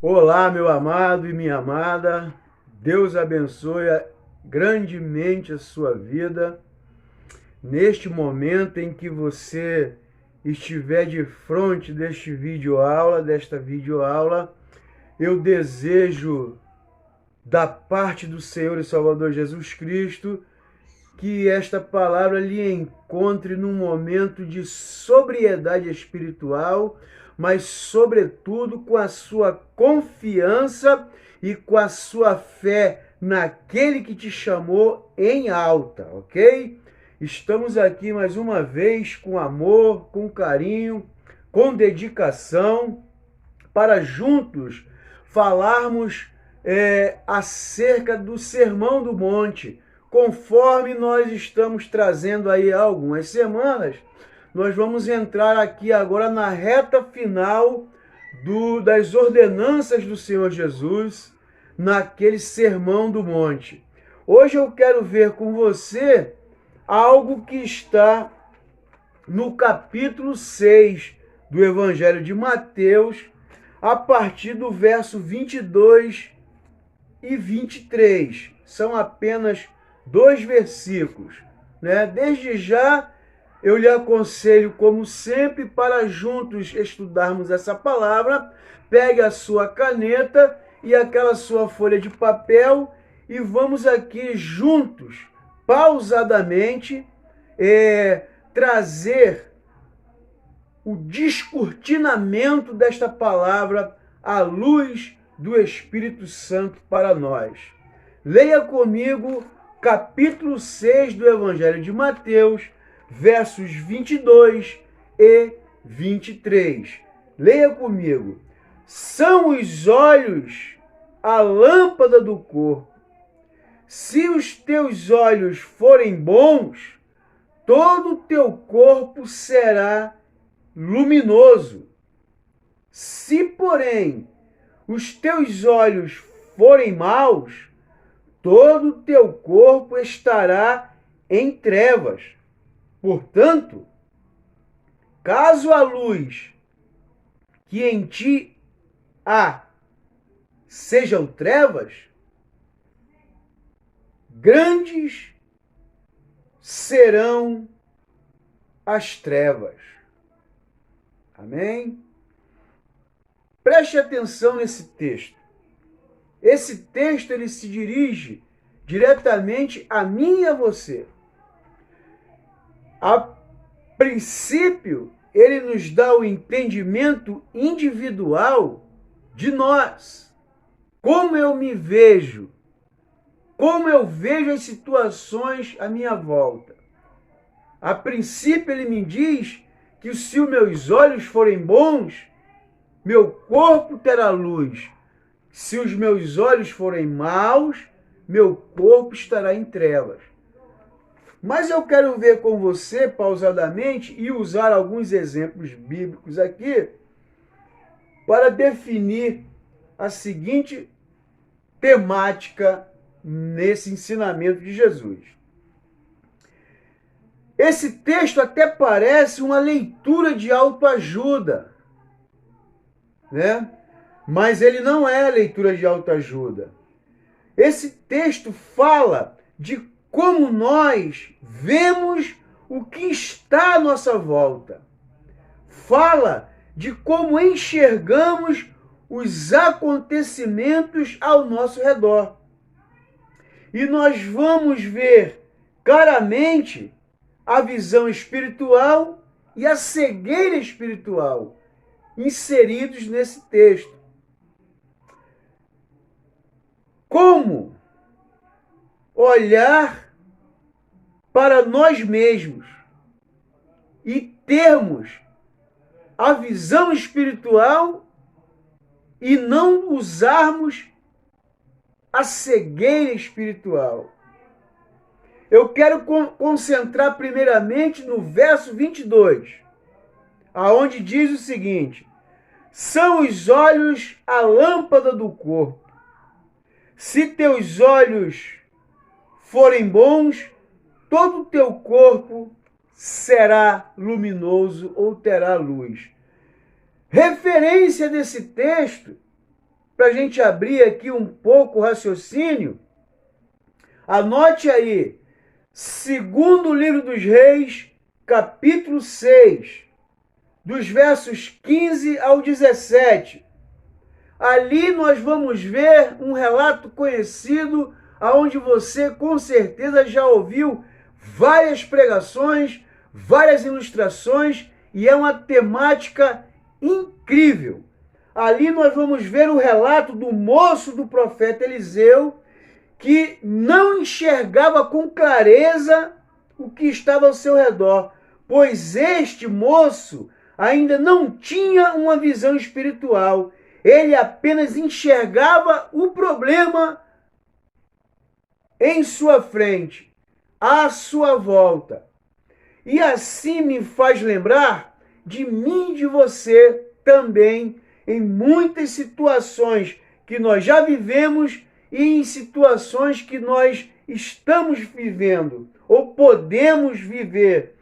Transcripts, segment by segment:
Olá, meu amado e minha amada. Deus abençoe grandemente a sua vida. Neste momento em que você estiver de frente desta videoaula, eu desejo, da parte do Senhor e Salvador Jesus Cristo, que esta palavra lhe encontre num momento de sobriedade espiritual, mas, sobretudo, com a sua confiança e com a sua fé naquele que te chamou em alta, ok? Estamos aqui mais uma vez com amor, com carinho, com dedicação, para juntos falarmos acerca do Sermão do Monte. Conforme nós estamos trazendo aí há algumas semanas, nós vamos entrar aqui agora na reta final das ordenanças do Senhor Jesus, naquele Sermão do Monte. Hoje eu quero ver com você algo que está no capítulo 6 do Evangelho de Mateus, a partir do verso 22 e 23. São apenas 2 versículos, né? Desde já, eu lhe aconselho, como sempre, para juntos estudarmos essa palavra, pegue a sua caneta e aquela sua folha de papel e vamos aqui juntos, pausadamente, trazer o descortinamento desta palavra à luz do Espírito Santo para nós. Leia comigo capítulo 6 do Evangelho de Mateus, versos 22 e 23. Leia comigo. São os olhos a lâmpada do corpo. Se os teus olhos forem bons, todo o teu corpo será luminoso. Se, porém, os teus olhos forem maus, todo o teu corpo estará em trevas. Portanto, caso a luz que em ti há sejam trevas, grandes serão as trevas. Amém? Preste atenção nesse texto. Esse texto ele se dirige diretamente a mim e a você. A princípio, ele nos dá o entendimento individual de nós. Como eu me vejo, como eu vejo as situações à minha volta. A princípio, ele me diz que se os meus olhos forem bons, meu corpo terá luz. Se os meus olhos forem maus, meu corpo estará em trevas. Mas eu quero ver com você, pausadamente, e usar alguns exemplos bíblicos aqui, para definir a seguinte temática nesse ensinamento de Jesus. Esse texto até parece uma leitura de autoajuda, né? Mas ele não é leitura de autoajuda. Esse texto fala de como nós vemos o que está à nossa volta. Fala de como enxergamos os acontecimentos ao nosso redor. E nós vamos ver claramente a visão espiritual e a cegueira espiritual inseridos nesse texto. Como olhar para nós mesmos e termos a visão espiritual e não usarmos a cegueira espiritual. Eu quero concentrar primeiramente no verso 22, aonde diz o seguinte: são os olhos a lâmpada do corpo. Se teus olhos forem bons, todo o teu corpo será luminoso ou terá luz. Referência desse texto para a gente abrir aqui um pouco o raciocínio, anote aí, segundo livro dos Reis, capítulo 6, dos versos 15 ao 17. Ali nós vamos ver um relato conhecido, aonde você com certeza já ouviu várias pregações, várias ilustrações, e é uma temática incrível. Ali nós vamos ver o relato do moço do profeta Eliseu, que não enxergava com clareza o que estava ao seu redor, pois este moço ainda não tinha uma visão espiritual. Ele apenas enxergava o problema em sua frente, à sua volta. E assim me faz lembrar de mim e de você também, em muitas situações que nós já vivemos e em situações que nós estamos vivendo ou podemos viver.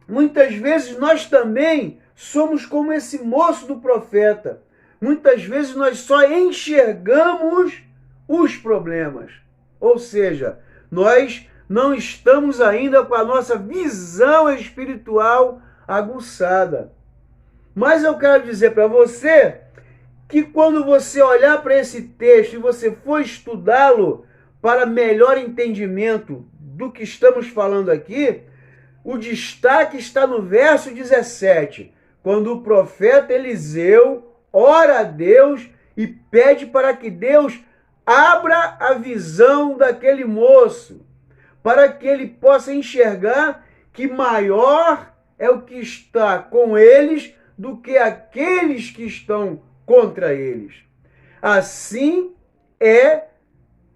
Muitas vezes nós também somos como esse moço do profeta. Muitas vezes nós só enxergamos os problemas. Ou seja, nós não estamos ainda com a nossa visão espiritual aguçada. Mas eu quero dizer para você que quando você olhar para esse texto e você for estudá-lo para melhor entendimento do que estamos falando aqui, o destaque está no verso 17, quando o profeta Eliseu ora a Deus e pede para que Deus abra a visão daquele moço, para que ele possa enxergar que maior é o que está com eles do que aqueles que estão contra eles. Assim é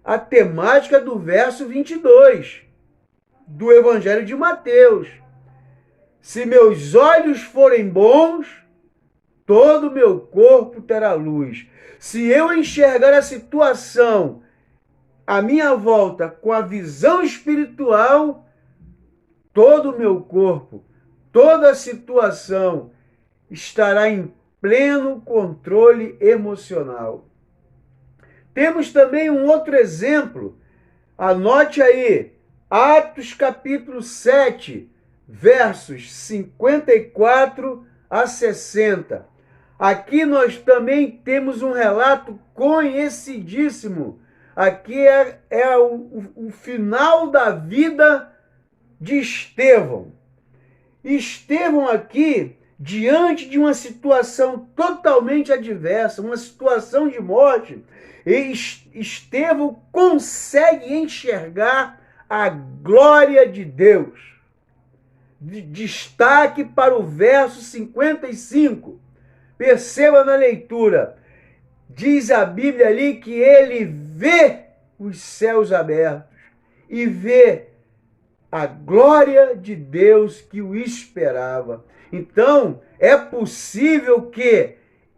a temática do verso 22 do Evangelho de Mateus. Se meus olhos forem bons, todo o meu corpo terá luz. Se eu enxergar a situação à minha volta com a visão espiritual, todo o meu corpo, toda a situação estará em pleno controle emocional. Temos também um outro exemplo. Anote aí, Atos capítulo 7, versos 54 a 60. Aqui nós também temos um relato conhecidíssimo. Aqui é o final da vida de Estevão. Estevão aqui, diante de uma situação totalmente adversa, uma situação de morte, Estevão consegue enxergar a glória de Deus. Destaque para o verso 55. Perceba na leitura. Diz a Bíblia ali que ele vê os céus abertos e vê a glória de Deus que o esperava. Então, é possível que,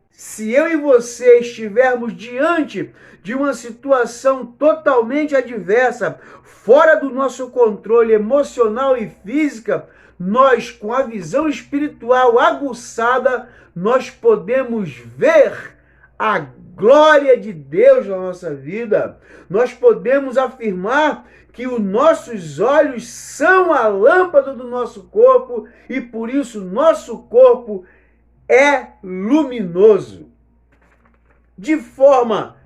se eu e você estivermos diante de uma situação totalmente adversa, fora do nosso controle emocional e física, nós, com a visão espiritual aguçada, nós podemos ver a glória de Deus na nossa vida. Nós podemos afirmar que os nossos olhos são a lâmpada do nosso corpo e por isso nosso corpo é luminoso. De forma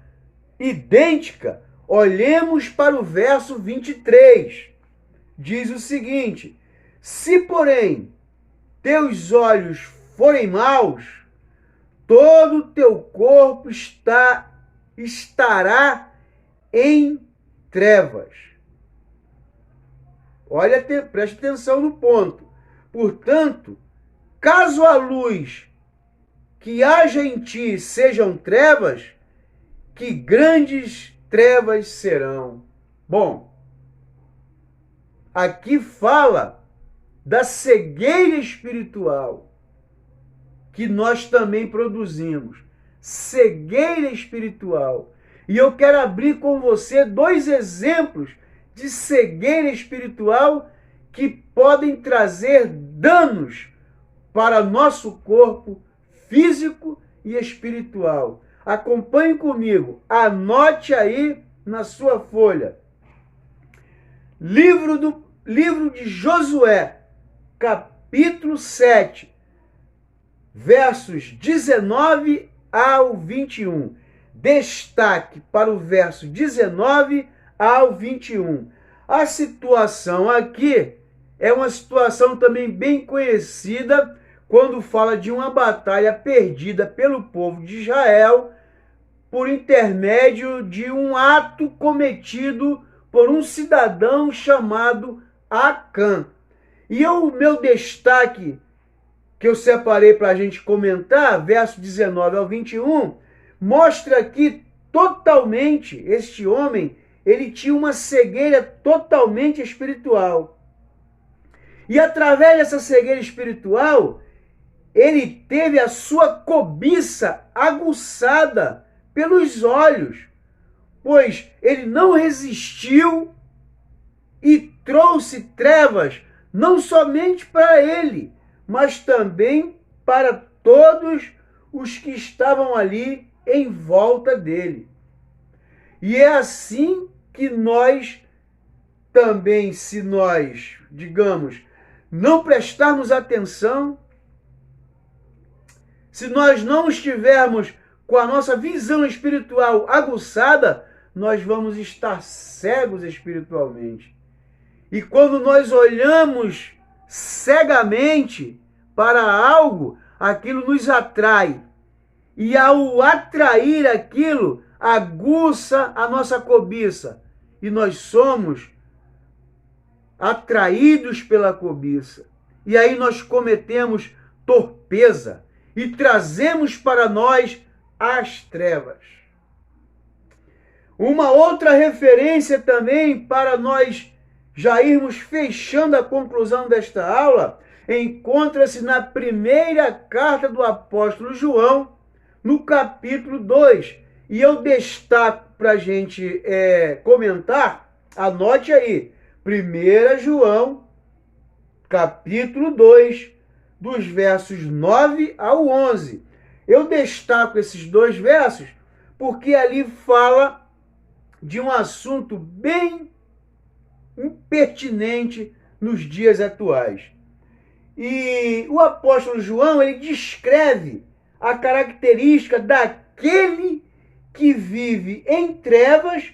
idêntica, olhemos para o verso 23. Diz o seguinte: se, porém, teus olhos forem maus, todo o teu corpo estará em trevas. Olha, preste atenção no ponto. Portanto, caso a luz que haja em ti sejam trevas, que grandes trevas serão. Bom, aqui fala da cegueira espiritual que nós também produzimos. Cegueira espiritual. E eu quero abrir com você dois exemplos de cegueira espiritual que podem trazer danos para nosso corpo físico e espiritual. Acompanhe comigo, anote aí na sua folha. Livro de Josué, capítulo 7, versos 19 ao 21. Destaque para o verso 19 ao 21. A situação aqui é uma situação também bem conhecida quando fala de uma batalha perdida pelo povo de Israel por intermédio de um ato cometido por um cidadão chamado Acã. E o meu destaque que eu separei para a gente comentar, verso 19 ao 21, mostra que totalmente este homem, ele tinha uma cegueira totalmente espiritual. E através dessa cegueira espiritual, ele teve a sua cobiça aguçada pelos olhos, pois ele não resistiu e trouxe trevas não somente para ele, mas também para todos os que estavam ali em volta dele. E é assim que nós também, se nós, digamos, não prestarmos atenção, se nós não estivermos com a nossa visão espiritual aguçada, nós vamos estar cegos espiritualmente. E quando nós olhamos cegamente para algo, aquilo nos atrai. E ao atrair aquilo, aguça a nossa cobiça. E nós somos atraídos pela cobiça. E aí nós cometemos torpeza e trazemos para nós as trevas. Uma outra referência também para nós já irmos fechando a conclusão desta aula, encontra-se na primeira carta do apóstolo João, no capítulo 2. E eu destaco para a gente comentar, anote aí, 1 João, capítulo 2, dos versos 9 ao 11. Eu destaco esses dois versos porque ali fala de um assunto bem impertinente nos dias atuais. E o apóstolo João, ele descreve a característica daquele que vive em trevas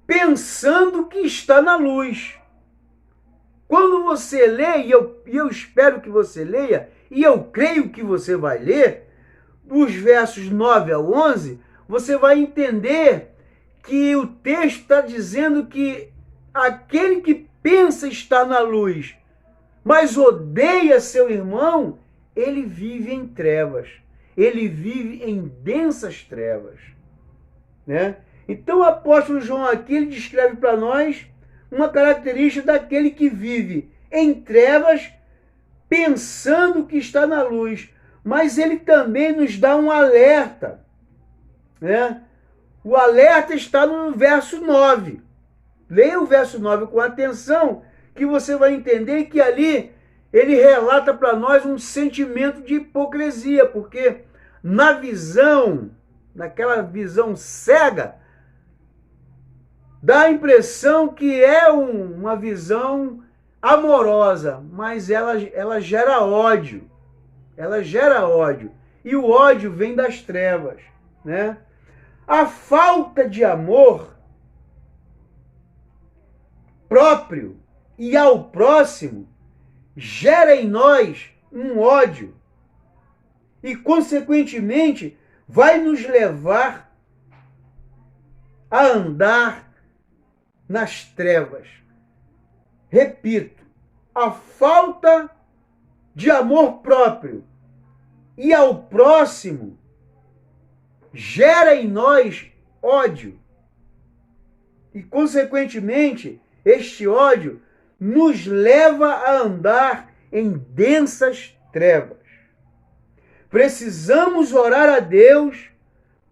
pensando que está na luz. Quando você lê, e eu espero que você leia, e eu creio que você vai ler, dos versos 9 ao 11, você vai entender que o texto está dizendo que aquele que pensa estar na luz, mas odeia seu irmão, ele vive em trevas. Ele vive em densas trevas, né? Então o apóstolo João aqui, ele descreve para nós uma característica daquele que vive em trevas, pensando que está na luz. Mas ele também nos dá um alerta, né? O alerta está no verso 9. Leia o verso 9 com atenção, que você vai entender que ali ele relata para nós um sentimento de hipocrisia, porque naquela visão cega, dá a impressão que é uma visão amorosa, mas ela gera ódio. Ela gera ódio. E o ódio vem das trevas, né? A falta de amor próprio e ao próximo gera em nós um ódio e, consequentemente, vai nos levar a andar nas trevas. Repito, a falta de amor próprio e ao próximo gera em nós ódio. E, consequentemente, este ódio nos leva a andar em densas trevas. Precisamos orar a Deus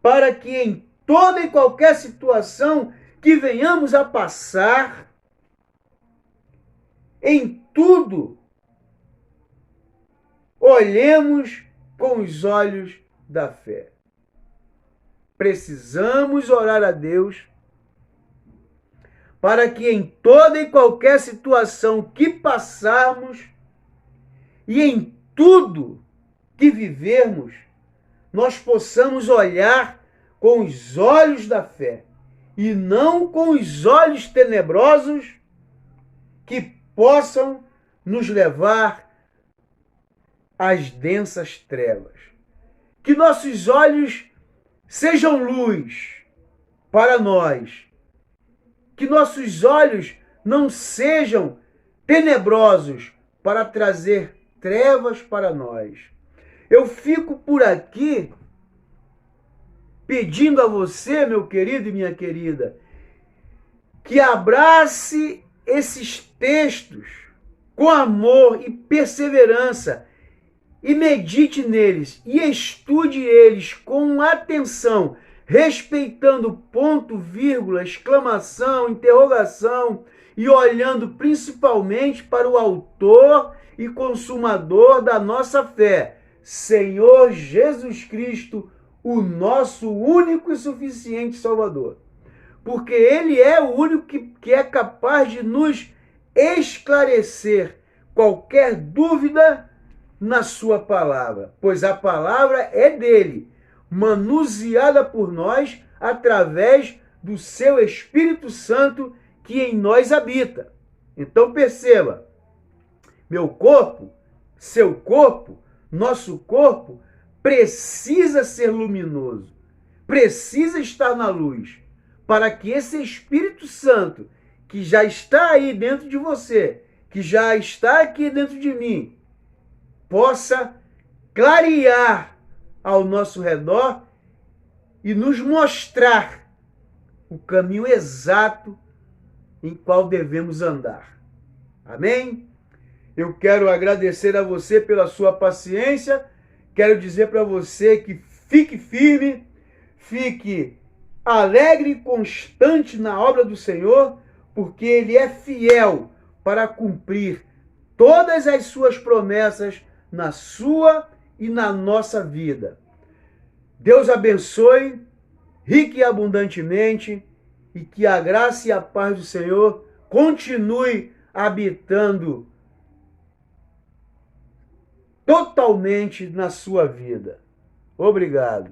para que em toda e qualquer situação que venhamos a passar, em tudo, olhemos com os olhos da fé. Precisamos orar a Deus para que em toda e qualquer situação que passarmos e em tudo que vivermos, nós possamos olhar com os olhos da fé e não com os olhos tenebrosos que possam nos levar às densas trevas. Que nossos olhos sejam luz para nós. Que nossos olhos não sejam tenebrosos para trazer trevas para nós. Eu fico por aqui pedindo a você, meu querido e minha querida, que abrace esses textos com amor e perseverança e medite neles e estude eles com atenção, respeitando ponto, vírgula, exclamação, interrogação e olhando principalmente para o autor e consumador da nossa fé, Senhor Jesus Cristo, o nosso único e suficiente Salvador. Porque Ele é o único que é capaz de nos esclarecer qualquer dúvida na sua palavra, pois a palavra é dele, manuseada por nós através do seu Espírito Santo que em nós habita. Então perceba, meu corpo, seu corpo, nosso corpo precisa ser luminoso, precisa estar na luz, para que esse Espírito Santo que já está aí dentro de você, que já está aqui dentro de mim, possa clarear ao nosso redor e nos mostrar o caminho exato em qual devemos andar. Amém? Eu quero agradecer a você pela sua paciência, quero dizer para você que fique firme, fique alegre e constante na obra do Senhor, porque Ele é fiel para cumprir todas as suas promessas na sua e na nossa vida. Deus abençoe, rique e abundantemente, e que a graça e a paz do Senhor continue habitando totalmente na sua vida. Obrigado.